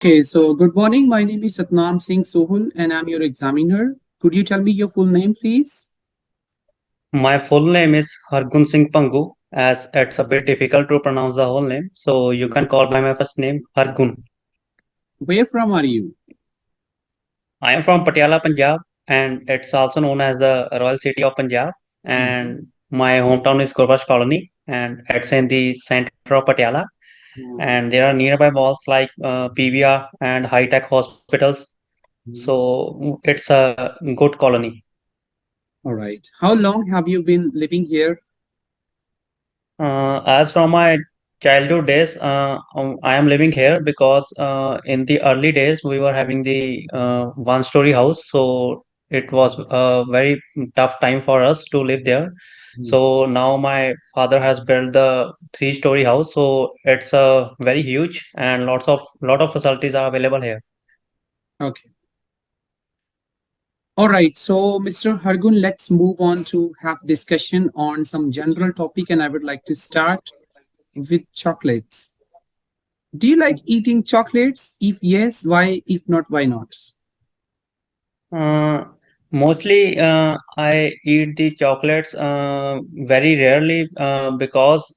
Okay, so good morning. My name is Satnam Singh Sohul and I'm your examiner. Could you tell me your full name, please? My full name is Hargun Singh Pangu, as it's a bit difficult to pronounce the whole name, so you can call by my first name Hargun. Where from are you? I am from Patiala, Punjab, and it's also known as the Royal City of Punjab. Mhm. And my hometown is Gurbash Colony, and it's in the center of Patiala. And there are nearby malls like PVR and high-tech hospitals, so it's a good colony. All right. How long have you been living here? As from my childhood days, I am living here because in the early days we were having the one-story house, so it was a very tough time for us to live there. Mhm. So now my father has built the three-story house, so it's very huge and lot of facilities are available here. Okay. All right. So, Mr. Hargun, let's move on to have discussion on some general topic, and I would like to start with chocolates. Do you like eating chocolates? If yes, why? If not, why not? Uh, Mostly, I eat the chocolates very rarely because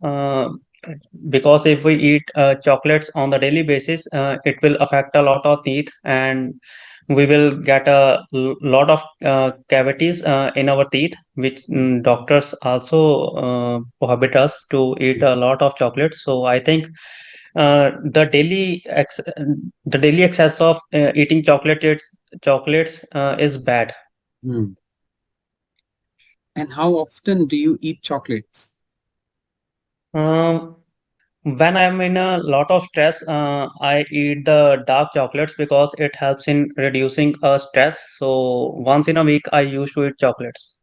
if we eat chocolates on the daily basis, it will affect a lot of teeth and we will get a lot of cavities in our teeth, which doctors also prohibit us to eat a lot of chocolates. So I think the daily excess of eating chocolates is bad. Hmm. And how often do you eat chocolates? Um, when I'm in a lot of stress, I eat the dark chocolates because it helps in reducing stress. So once in a week, I used to eat chocolates.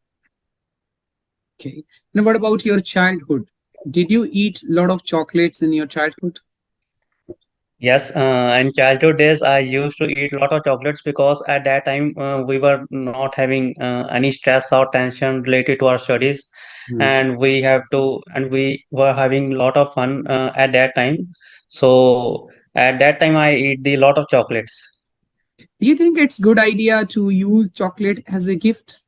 Okay. Now, what about your childhood? Did you eat a lot of chocolates in your childhood? Yes, in childhood days, I used to eat a lot of chocolates because at that time we were not having any stress or tension related to our studies, Hmm. and we were having a lot of fun at that time. So at that time, I eat the lot of chocolates. Do you think it's good idea to use chocolate as a gift?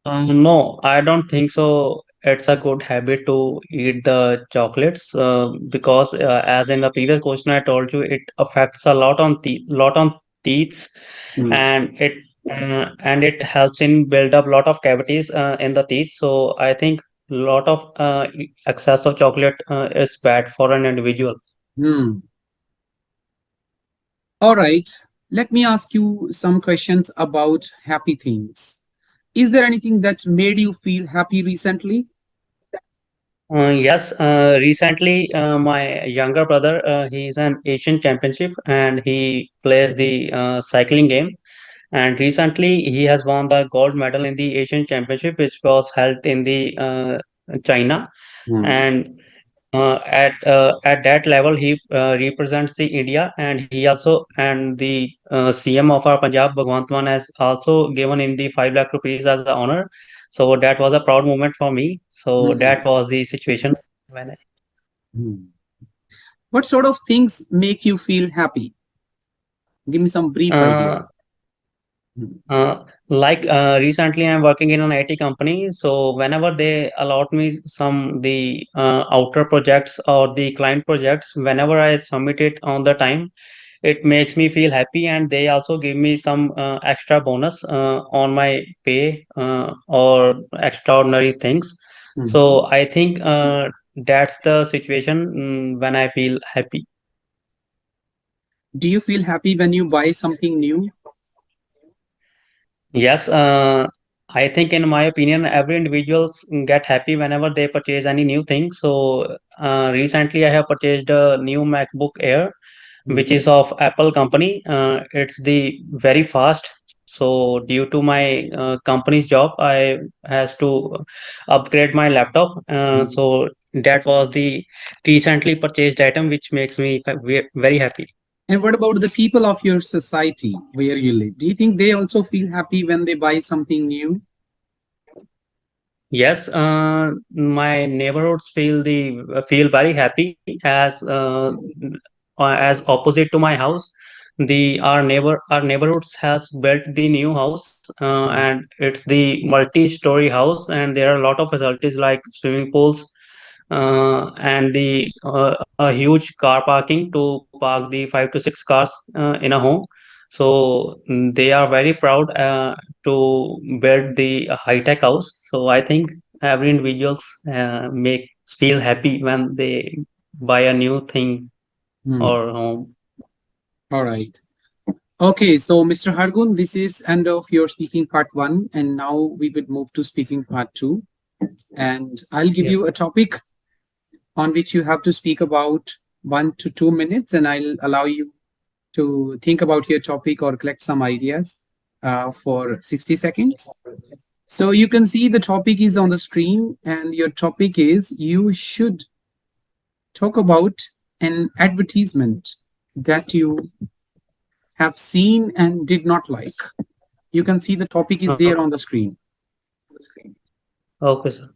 No, I don't think so. It's a good habit to eat the chocolates because, as in the previous question, I told you it affects a lot on teeth, Hmm. and it helps in build up lot of cavities in the teeth. So I think lot of excess of chocolate is bad for an individual. Hmm. All right. Let me ask you some questions about happy things. Is there anything that made you feel happy recently? Yes, recently my younger brother, he is an Asian championship and he plays the cycling game. And recently, he has won the gold medal in the Asian Championship, which was held in the China. Hmm. And at that level, he represents the India, and he also and the CM of our Punjab, Bhagwant Mann, has also given him the 5 lakh rupees as the honor. So that was a proud moment for me. So Hmm. that was the situation when I. Hmm. What sort of things make you feel happy? Give me some brief idea. Uh, Recently, I'm working in an IT company. So whenever they allot me some the outer projects or the client projects, whenever I submit it on the time, it makes me feel happy, and they also give me some extra bonus on my pay or extraordinary things. Hmm. So I think that's the situation when I feel happy. Do you feel happy when you buy something new? Yes, I think in my opinion, every individuals get happy whenever they purchase any new thing. So recently, I have purchased a new MacBook Air, which Hmm. is of Apple company. It's the very fast. So due to my company's job, I has to upgrade my laptop. Hmm. So that was the recently purchased item, which makes me very happy. And what about the people of your society where you live? Do you think they also feel happy when they buy something new? Yes, my neighborhoods feel very happy as as opposite to my house. The our neighborhoods has built the new house, and it's the multi-story house, and there are a lot of facilities like swimming pools, and the a huge car parking to park the 5 to 6 cars in a home. So they are very proud to build the high-tech house. So I think every individuals make feel happy when they buy a new thing Hmm. or home. All right. Okay, so Mr. Hargun, this is end of your speaking part one, and now we would move to speaking part two. And I'll give Yes. you a topic on which you have to speak about 1 to 2 minutes, and I'll allow you to think about your topic or collect some ideas for 60 seconds. So you can see the topic is on the screen, and your topic is you should talk about an advertisement that you have seen and did not like. You can see the topic is there on the screen. Okay, sir.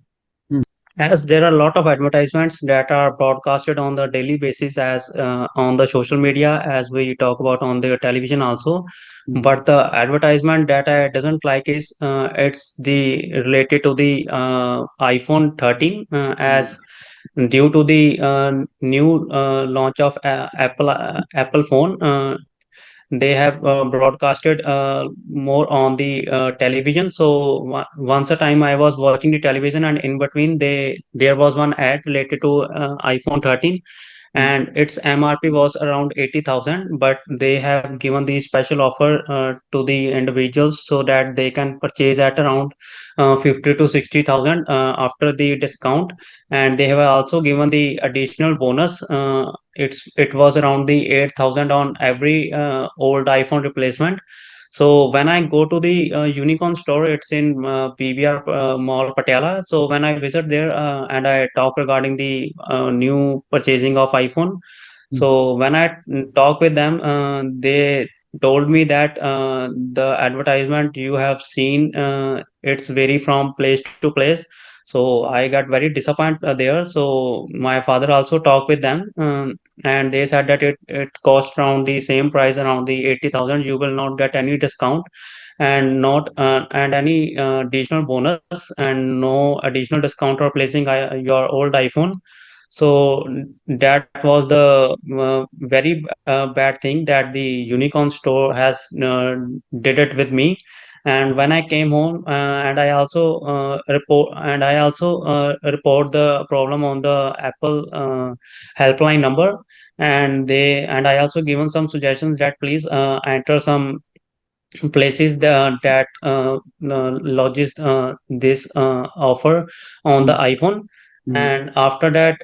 Hmm. As there are a lot of advertisements that are broadcasted on the daily basis, as on the social media, as we talk about on the television also. Hmm. But the advertisement that I doesn't like is it's the related to the iPhone 13, as due to the new launch of Apple phone. They have broadcasted more on the television. So once a time I was watching the television, and in between there was one ad related to iPhone 13, Hmm. and its MRP was around 80,000, but they have given the special offer to the individuals so that they can purchase at around 50 to 60,000 after the discount. And they have also given the additional bonus. It was around the 8,000 on every old iPhone replacement. So when I go to the Unicorn store, it's in PVR Mall, Patiala. So when I visit there and I talk regarding the new purchasing of iPhone, Hmm. so when I talk with them, they told me that the advertisement you have seen, it's vary from place to place. So I got very disappointed there. So my father also talked with them, and they said that it costs around the same price, around the 80,000. You will not get any discount, and not and any additional bonus, and no additional discount or placing your old iPhone. So that was the bad thing that the Unicorn store has did it with me. And when I came home, and I also report the problem on the Apple helpline number. And I also given some suggestions that please enter some places lodges this offer on the Hmm. iPhone. Hmm. And after that,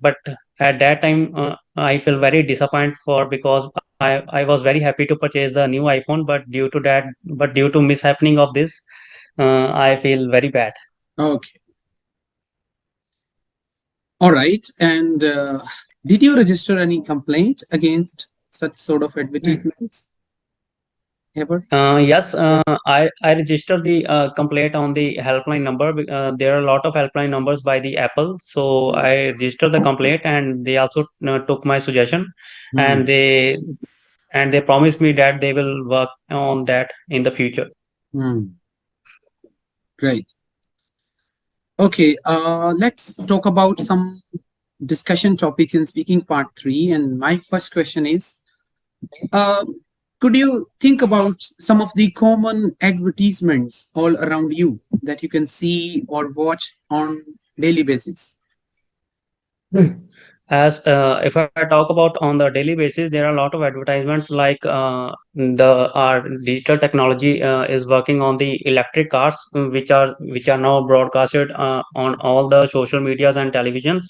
but at that time, I feel very disappointed for, because I was very happy to purchase the new iPhone, but due to mishappening of this, I feel very bad. Okay. All right. And did you register any complaint against such sort of advertisements ever? Yes, I registered the complaint on the helpline number. There are a lot of helpline numbers by the Apple, so I registered the complaint, and they also took my suggestion, Hmm. and they promised me that they will work on that in the future. Hmm. Great. Okay. Let's talk about some discussion topics in speaking part three. And my first question is, uh, could you think about some of the common advertisements all around you that you can see or watch on daily basis? As if I talk about on the daily basis, there are a lot of advertisements like the our digital technology is working on the electric cars, which are now broadcasted on all the social medias and televisions.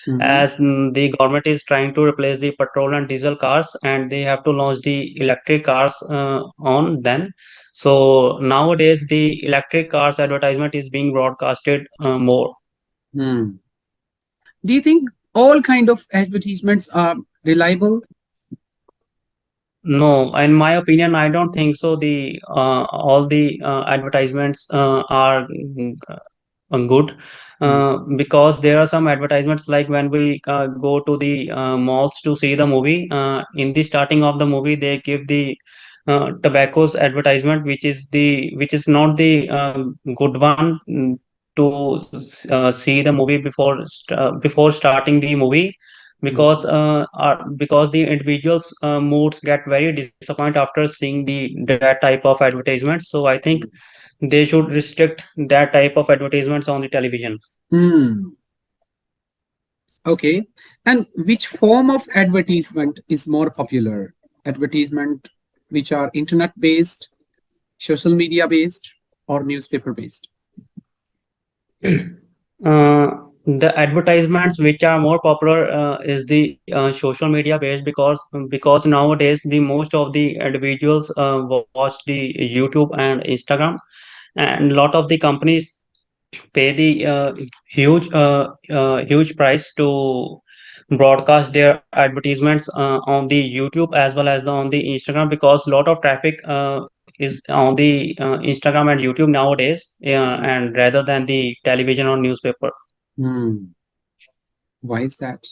Mhm. As the government is trying to replace the petrol and diesel cars, and they have to launch the electric cars on then. So nowadays, the electric cars advertisement is being broadcasted more. Hmm. Do you think all kind of advertisements are reliable? No, in my opinion, I don't think so. The all the advertisements are good, Mm, because there are some advertisements like when we go to the malls to see the movie. In the starting of the movie, they give the tobacco's advertisement, which is not the good one, to see the movie before starting the movie, mm, because the individuals moods get very disappointed after seeing that type of advertisement. So I think they should restrict that type of advertisements on the television. mm. Okay. And which form of advertisement is more popular? Advertisement which are internet based, social media based, or newspaper based? uh, the advertisements which are more popular is the social media based, because nowadays the most of the individuals watch the YouTube and Instagram, and a lot of the companies pay the huge price to broadcast their advertisements on the YouTube as well as on the Instagram, because a lot of traffic is on the Instagram and YouTube nowadays, and rather than the television or newspaper. Hmm. Why is that?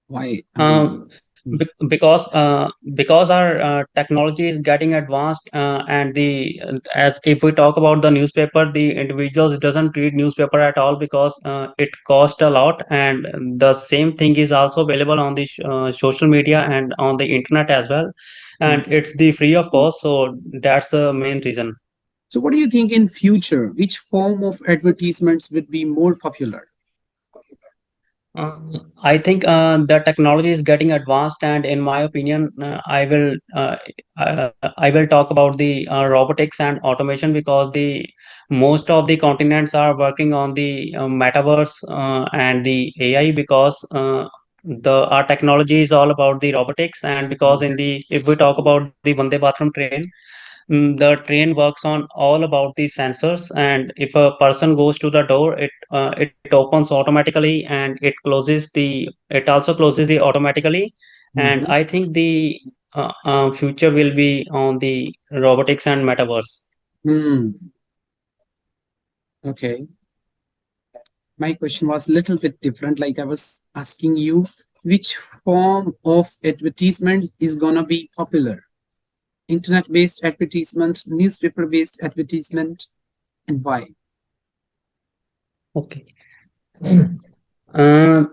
Why? I mean, Um, hmm, because our technology is getting advanced, and the as if we talk about the newspaper, the individuals doesn't read newspaper at all, because it cost a lot, and the same thing is also available on the social media and on the internet as well, and hmm. it's the free of cost. So that's the main reason. So, what do you think in future? Which form of advertisements would be more popular? Uh, I think the technology is getting advanced, and in my opinion, I will talk about the robotics and automation, because the most of the continents are working on the metaverse and the AI, because the our technology is all about the robotics, and because Hmm. in the if we talk about the Vande Bharat train, the train works on all about the sensors, and if a person goes to the door, it opens automatically, and it also closes the automatically. And Hmm. I think the future will be on the robotics and metaverse. Hmm. Okay. My question was a little bit different. Like I was asking you, which form of advertisements is gonna be popular? Internet-based advertisement, newspaper-based advertisement, and why? Okay. uh,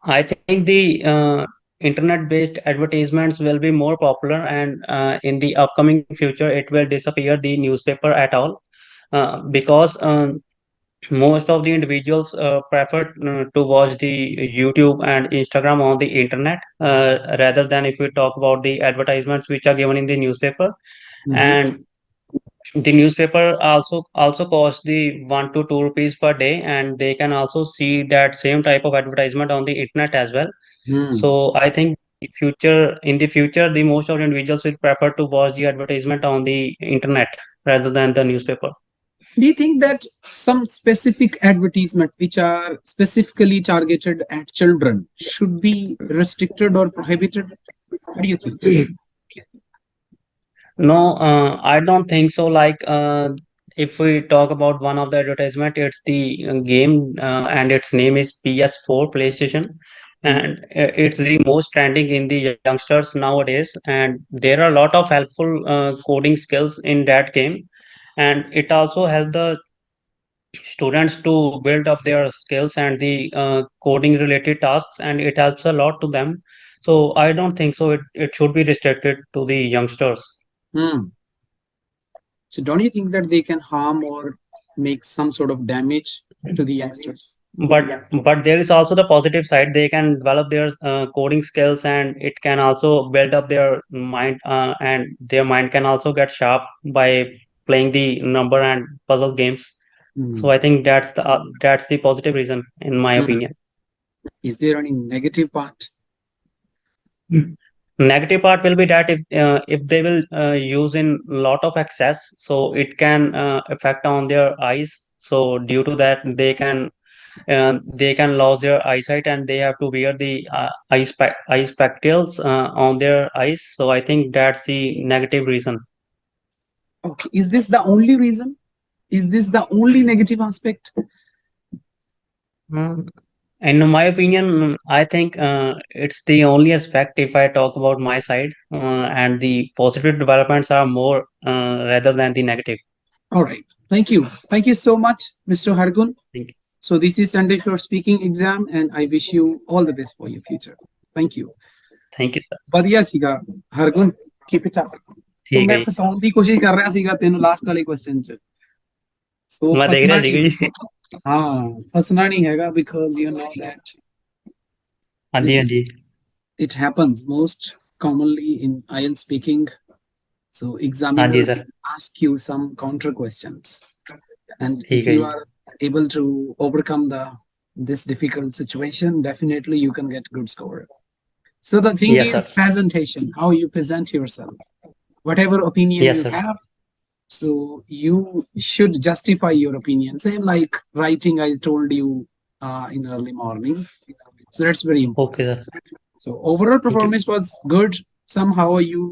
I think the internet-based advertisements will be more popular, and in the upcoming future, it will disappear the newspaper at all, because most of the individuals prefer to watch the YouTube and Instagram on the internet, rather than if we talk about the advertisements which are given in the newspaper. Mhm. And the newspaper also costs the 1 to 2 rupees per day, and they can also see that same type of advertisement on the internet as well. Hmm. So I think in the future, the most of the individuals will prefer to watch the advertisement on the internet rather than the newspaper. Do you think that some specific advertisement which are specifically targeted at children should be restricted or prohibited? What do you think? No, I don't think so. Like, if we talk about one of the advertisement, it's the game, and its name is PS4 PlayStation, Hmm. and it's the most trending in the youngsters nowadays. And there are a lot of helpful coding skills in that game, and it also helps the students to build up their skills and the coding related tasks, and it helps a lot to them. So I don't think so. It should be restricted to the youngsters. Hmm. So don't you think that they can harm or make some sort of damage to the youngsters? But there is also the positive side. They can develop their coding skills, and it can also build up their mind, and their mind can also get sharp by playing the number and puzzle games. So Hmm. I think that's the positive reason, in my Hmm. opinion. Is there any negative part? Mm. Negative part will be that if they will use in lot of excess, so it can affect on their eyes. So due to that, they can lose their eyesight, and they have to wear the eye spectacles on their eyes. So I think that's the negative reason. Okay. Is this the only reason? Is this the only negative aspect? Mm, in my opinion, I think it's the only aspect if I talk about my side, and the positive developments are more rather than the negative. All right. Thank you. Thank you so much, Mr. Hargun. Thank you. So this is Sunday for speaking exam, and I wish you all the best for your future. Thank you. Thank you, sir. ਵਧੀਆ ਸੀਗਾ Hargun, keep it up. ਤੂੰ ਠੀਕ ਹੈ ਮੈਂ ਜੀ, ਫਸਾਉਣ ਦੀ ਕੋਸ਼ਿਸ਼ ਕਰ ਰਿਹਾ ਸੀਗਾ ਤੈਨੂੰ ਲਾਸਟ ਵਾਲੇ ਕੁਐਸਚਨ ਚ, ਸੋ ਮੈਂ ਦੇਖ ਫਸਣਾ ਰਿਹਾ ਨਹੀਂ। ਸੀਗਾ ਜੀ। ਹਾਂ, ਫਸਣਾ ਨਹੀਂ ਹੈਗਾ, ਬਿਕਾਜ਼ ਯੂ ਨੋ ਦੈਟ ਹਾਂਜੀ this ਹਾਂਜੀ it happens most commonly in IELTS speaking. So examiner ਹਾਂਜੀ will sir, ask you some counter questions, and if ਠੀਕ ਹੈ you ਜੀ, are able to overcome this difficult situation, definitely you can get good score. So the thing yes is sir, presentation, how you present yourself, whatever opinion yes you sir, have. So you should justify your opinion. Same like writing, I told you in early morning. So that's very okay important. Sir, So overall thank you, performance was good. Somehow you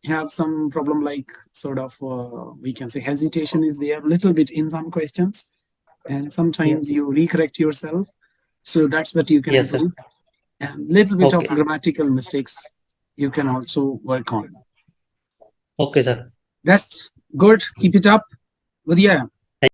have some problem, like sort of we can say hesitation is there a little bit in some questions, and sometimes you recorrect yourself. So that's what you can yes sir, improve. And little bit of okay, grammatical mistakes you can also work on. Okay sir. Rest good, keep it up. ਵਧੀਆ